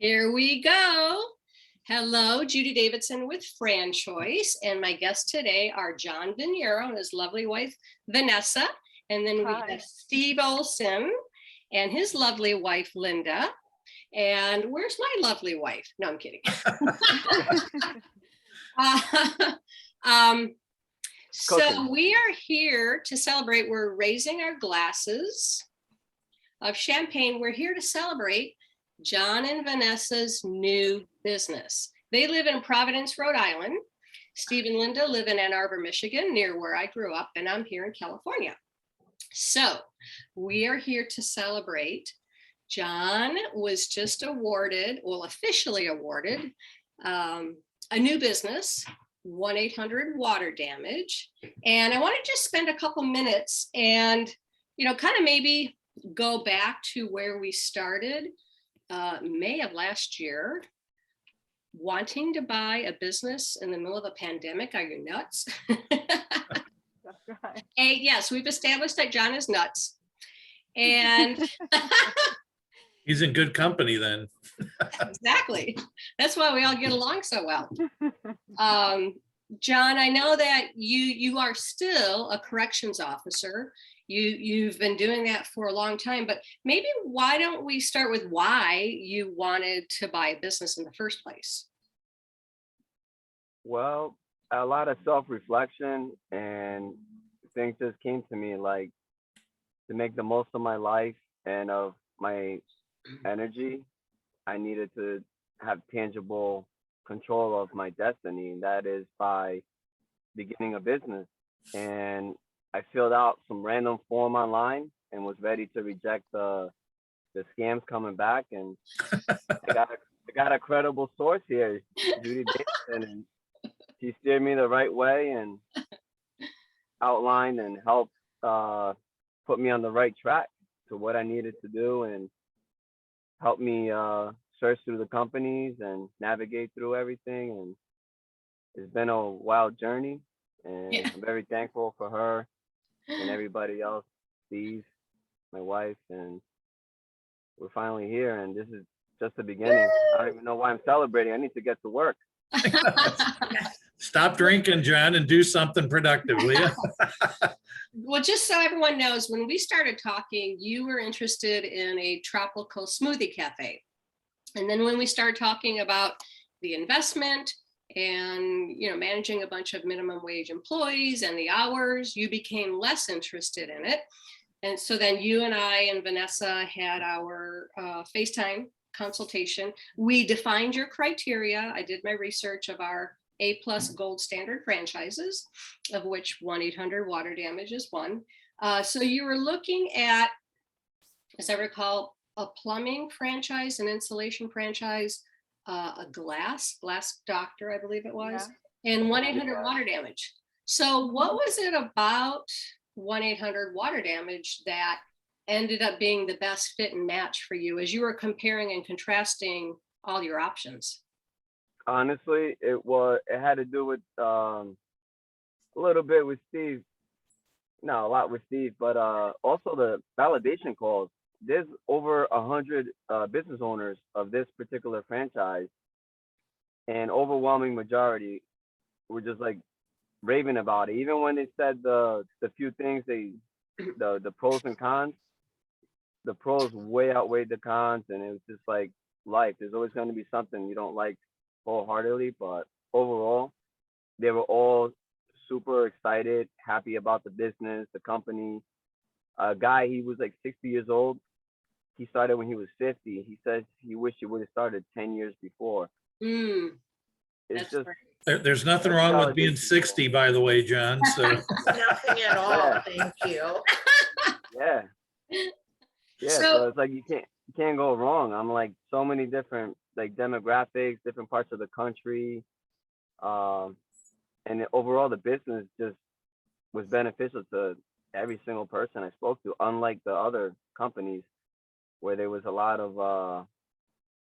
Here we go. Hello, Judy Davidson with Fran Choice, and my guests today are John Viniero and his lovely wife, Vanessa, and then we have Steve Olson and his lovely wife, Linda. And where's my lovely wife? No, I'm kidding. So we are here to celebrate. We're raising our glasses of champagne. We're here to celebrate John and Vanessa's new business. They live in Providence, Rhode Island. Steve and Linda live in Ann Arbor, Michigan, near where I grew up, and I'm here in California. So we are here to celebrate. John was just awarded, well, officially awarded, a new business, 1-800 water damage. And I want to just spend a couple minutes and, kind of maybe go back to where we started. May of last year, wanting to buy a business in the middle of a pandemic. Are you nuts? That's right. Hey, yes, we've established that John is nuts. And he's in good company then. Exactly. That's why we all get along so well. John, I know that you are still a corrections officer. You've been doing that for a long time, but maybe why don't we start with why you wanted to buy a business in the first place? Well, a lot of self-reflection and things just came to me, like to make the most of my life and of my energy. I needed to have tangible control of my destiny, and that is by beginning a business. And I filled out some random form online and was ready to reject the scams coming back. And I got a credible source here, Judy Davidson, and she steered me the right way and outlined and helped put me on the right track to what I needed to do, and helped me search through the companies and navigate through everything. And it's been a wild journey, and I'm very thankful for her and everybody else, Steve, my wife, and we're finally here, and this is just the beginning. I don't even know why I'm celebrating. I need to get to work. Stop drinking, John, and do something productive, will you? Well, just so everyone knows, when we started talking, you were interested in a tropical smoothie cafe. And then when we started talking about the investment and, managing a bunch of minimum wage employees and the hours, you became less interested in it. And so then you and I and Vanessa had our FaceTime consultation. We defined your criteria. I did my research of our A+ gold standard franchises, of which 1-800 water damage is one. So you were looking at, as I recall, a plumbing franchise, an insulation franchise, a glass doctor, I believe it was, and 1-800 water damage. So what was it about 1-800 water damage that ended up being the best fit and match for you as you were comparing and contrasting all your options? Honestly, it had to do with a little bit with Steve. No, a lot with Steve, but also the validation calls. There's over 100 business owners of this particular franchise, and overwhelming majority were just like raving about it. Even when they said the few things the pros and cons, the pros way outweighed the cons, and it was just like life. There's always going to be something you don't like wholeheartedly, but overall, they were all super excited, happy about the business, the company. A guy, he was like 60 years old. He started when he was 50. He says he wished he would have started 10 years before. It's just there's nothing wrong with being 60, by the way, John. So nothing at all. Thank you. Yeah. So it's like you can't go wrong. I'm like so many different like demographics, different parts of the country, and overall the business just was beneficial to every single person I spoke to, unlike the other companies where there was a lot of a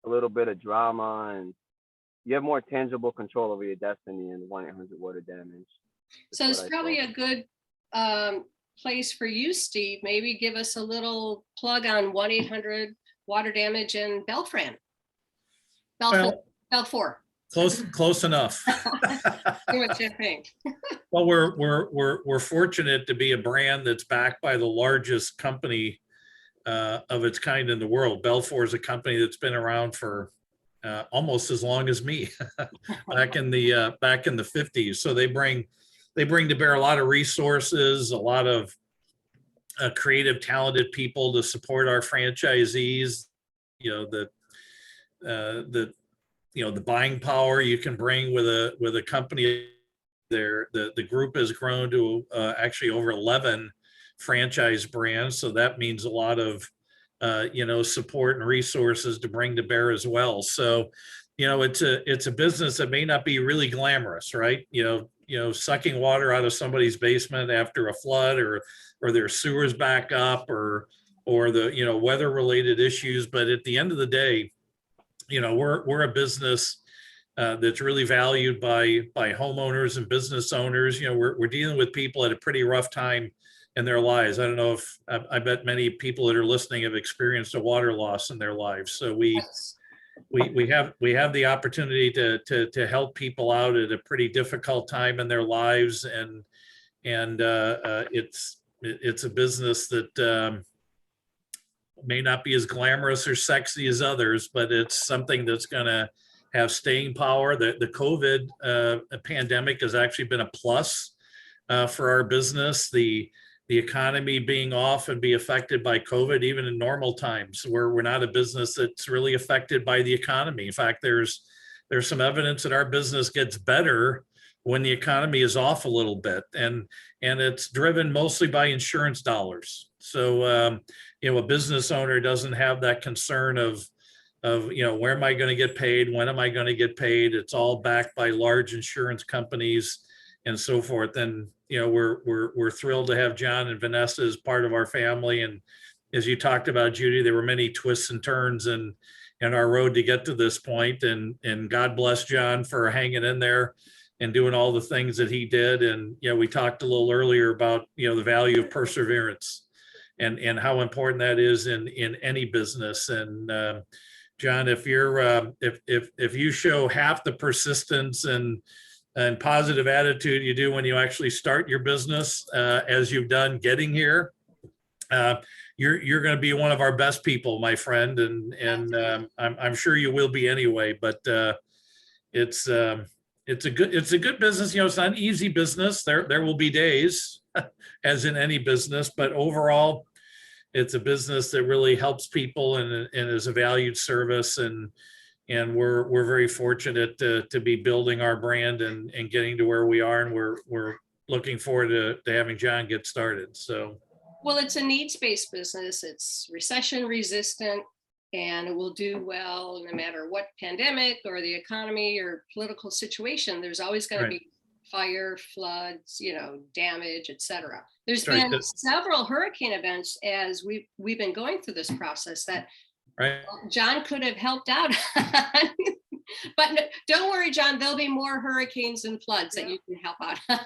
little bit of drama, and you have more tangible control over your destiny in 1-800 water damage. So it's probably a good place for you, Steve. Maybe give us a little plug on 1-800 water damage in Belfran. Belfour. Belfour. Close enough. See what you think. Well, we're fortunate to be a brand that's backed by the largest company of its kind in the world. Belfour is a company that's been around for almost as long as me, back in the 50s. So they bring to bear a lot of resources, a lot of creative, talented people to support our franchisees. You know, the buying power you can bring with a company there. The group has grown to actually over 11 franchise brands. So that means a lot of support and resources to bring to bear as well. So, it's a business that may not be really glamorous, right? Sucking water out of somebody's basement after a flood, or their sewers back up, or the weather related issues. But at the end of the day, we're a business that's really valued by homeowners and business owners. We're dealing with people at a pretty rough time in their lives. I don't know if I bet many people that are listening have experienced a water loss in their lives. So we have the opportunity to help people out at a pretty difficult time in their lives, and it's a business that may not be as glamorous or sexy as others, but it's something that's going to have staying power. The COVID pandemic has actually been a plus for our business. The economy being off and be affected by COVID, even in normal times, where we're not a business that's really affected by the economy. In fact, there's some evidence that our business gets better when the economy is off a little bit, and it's driven mostly by insurance dollars. So a business owner doesn't have that concern of where am I going to get paid, when am I going to get paid. It's all backed by large insurance companies and so forth. And we're thrilled to have John and Vanessa as part of our family. And as you talked about, Judy, there were many twists and turns in our road to get to this point. And God bless John for hanging in there and doing all the things that he did. And we talked a little earlier about the value of perseverance and how important that is in any business. And John, if you're if you show half the persistence and positive attitude you do when you actually start your business, as you've done getting here, you're going to be one of our best people, my friend, and I'm sure you will be anyway. But it's a good business. It's not an easy business. There will be days, as in any business, but overall, it's a business that really helps people and is a valued service. And we're very fortunate to be building our brand and getting to where we are. And we're looking forward to having John get started. So, well, it's a needs-based business. It's recession resistant, and it will do well no matter what pandemic or the economy or political situation. There's always going to be fire, floods, damage, etc. There's been several hurricane events as we've been going through this process that John could have helped out on. But don't worry, John, there'll be more hurricanes and floods that you can help out on.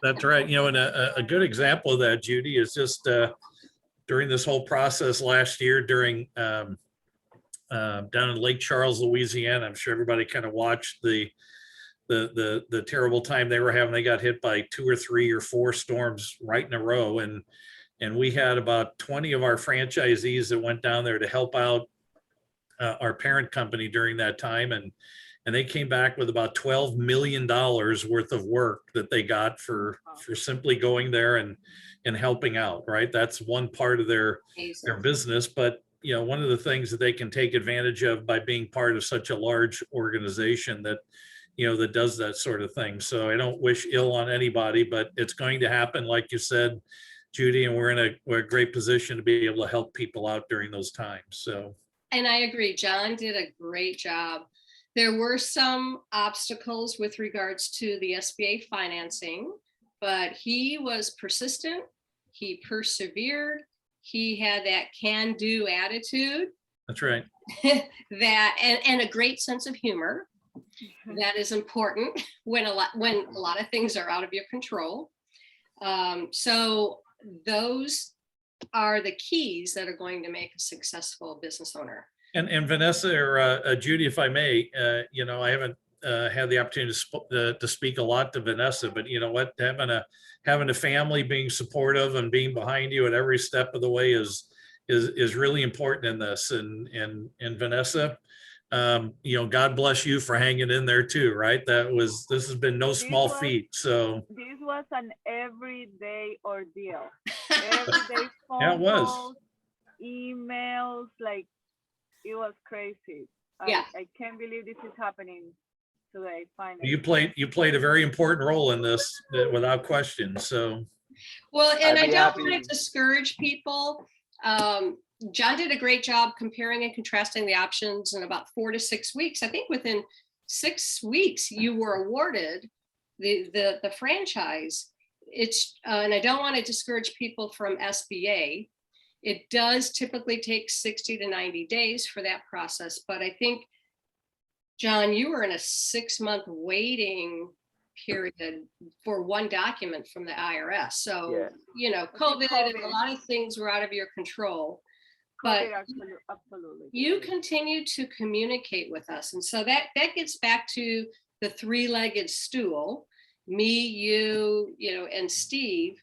That's right. And a good example of that, Judy, is just during this whole process last year during down in Lake Charles, Louisiana. I'm sure everybody kind of watched the terrible time they were having. They got hit by 2 or 3 or 4 storms right in a row. And we had about 20 of our franchisees that went down there to help out our parent company during that time. And they came back with about $12 million worth of work that they got for simply going there and helping out, right? That's one part of their business. But, one of the things that they can take advantage of by being part of such a large organization that does that sort of thing. So I don't wish ill on anybody, but it's going to happen, like you said, Judy, and we're in a great position to be able to help people out during those times. So. And I agree, John did a great job. There were some obstacles with regards to the SBA financing, but he was persistent. He persevered. He had that can-do attitude. That's right. and a great sense of humor. That is important when a lot of things are out of your control. So those are the keys that are going to make a successful business owner. And Vanessa or Judy, if I may, you know, I haven't had the opportunity to speak a lot to Vanessa, but you know what, having a family being supportive and being behind you at every step of the way is really important in this. And Vanessa, you know, God bless you for hanging in there too, right? This has been no small feat. So this was an everyday ordeal. Everyday yeah, it phone was. calls, emails, like it was crazy. Yeah. I can't believe this is happening today, finally. You played a very important role in this, without question. So Well, and I'd I be don't happy- want to discourage people. John did a great job comparing and contrasting the options in about 4 to 6 weeks. I think within 6 weeks, you were awarded the franchise. It's and I don't want to discourage people from SBA. It does typically take 60 to 90 days for that process. But I think, John, you were in a 6-month waiting period for one document from the IRS. So, Yeah. you know, COVID and a lot of things were out of your control. But Absolutely. you continue to communicate with us. And so that gets back to the 3-legged stool, me, you know, and Steve.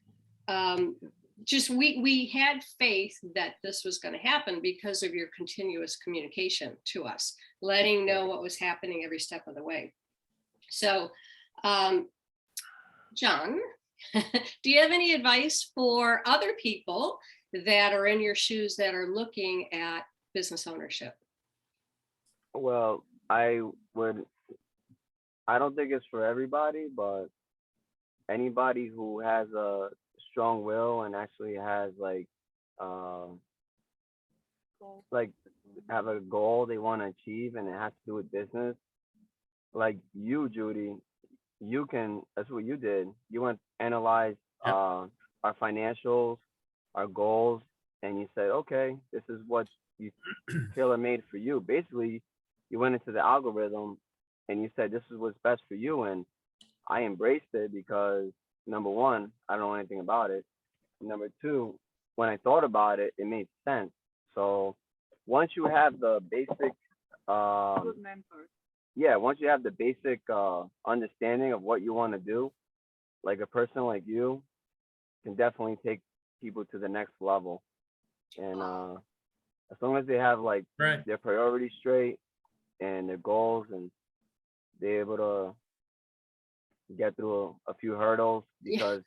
Just we had faith that this was going to happen because of your continuous communication to us, letting know what was happening every step of the way. So, John, do you have any advice for other people that are in your shoes that are looking at business ownership? Well, I don't think it's for everybody, but anybody who has a strong will and actually has like have a goal they want to achieve and it has to do with business, like you, Judy, that's what you did. You went analyze our financials, our goals, and you said, okay, this is what you tailor made for you. Basically, you went into the algorithm and you said, this is what's best for you. And I embraced it because number one, I don't know anything about it. Number two, when I thought about it, it made sense. So once you have the basic, Good mentor. yeah, once you have the basic understanding of what you want to do, like a person like you can definitely take people to the next level. And as long as they have like their priorities straight and their goals and they're able to get through a few hurdles, because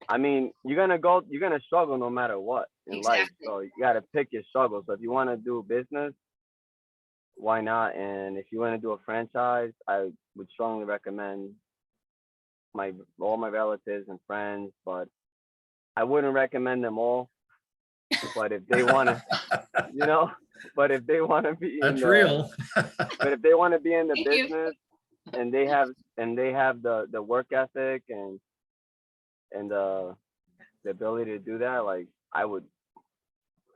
I mean, you're gonna struggle no matter what in life. So you gotta pick your struggle. So if you want to do business, why not? And if you want to do a franchise, I would strongly recommend all my relatives and friends, but I wouldn't recommend them all. But if they want to, you know, but if they want to be that's real. But if they want to be in the Thank business and they have the work ethic and the ability to do that, like I would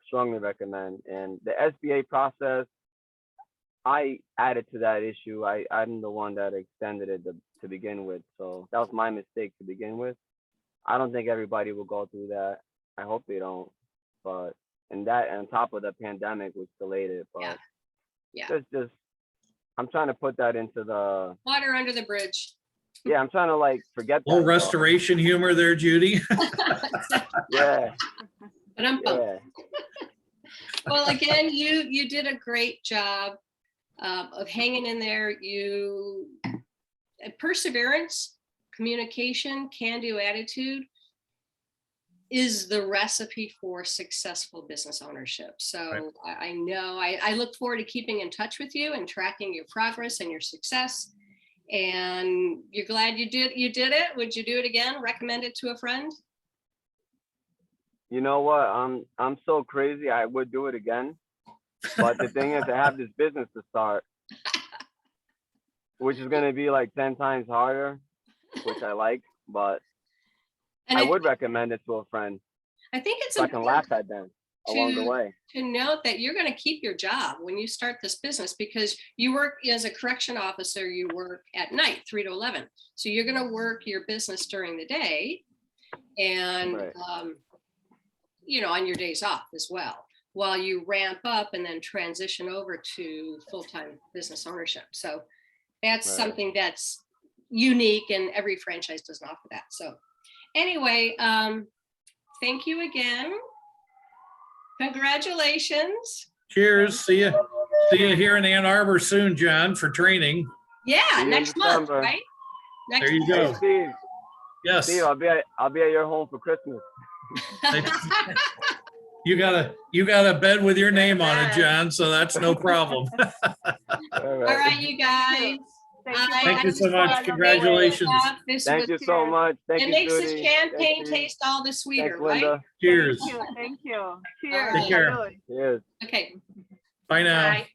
strongly recommend. And the SBA process, I added to that issue. I'm the one that extended it to begin with. So that was my mistake to begin with. I don't think everybody will go through that. I hope they don't. But and that on top of the pandemic, which delayed it. But just I'm trying to put that into the water under the bridge. Yeah, I'm trying to like forget that. Little restoration humor there, Judy. Yeah. Yeah. Well, again, you did a great job of hanging in there. Perseverance, communication, can-do attitude is the recipe for successful business ownership. So I know I look forward to keeping in touch with you and tracking your progress and your success. And you're glad you did it. Would you do it again? Recommend it to a friend? You know what? I'm so crazy. I would do it again. But the thing is, I have this business to start, which is going to be like 10 times harder, which I like, but I would recommend it to a friend. I think it's so I can laugh at them along the way. To note that you're going to keep your job when you start this business, because you work as a correction officer, you work at night, 3 to 11. So you're going to work your business during the day and, you know, on your days off as well. while you ramp up and then transition over to full-time business ownership. So that's Right. something that's unique, and every franchise doesn't offer that. So anyway, thank you again. Congratulations. Cheers. See you here in Ann Arbor soon, John, for training. Yeah, See you in next month, December. right? Next There you Hey, go. Steve, Yes. Steve, I'll be at your home for Christmas. You got a bed with your name on it, John, so that's no problem. All All right, you guys. Thank you so for much. all the Congratulations. Thank you so much. Thank It you, makes the Judy. champagne Thank you. taste all the sweeter, Thanks, right? Linda. Cheers. Thank you. All Cheers. right. Take care. Salud. Cheers. Okay, Bye now. bye.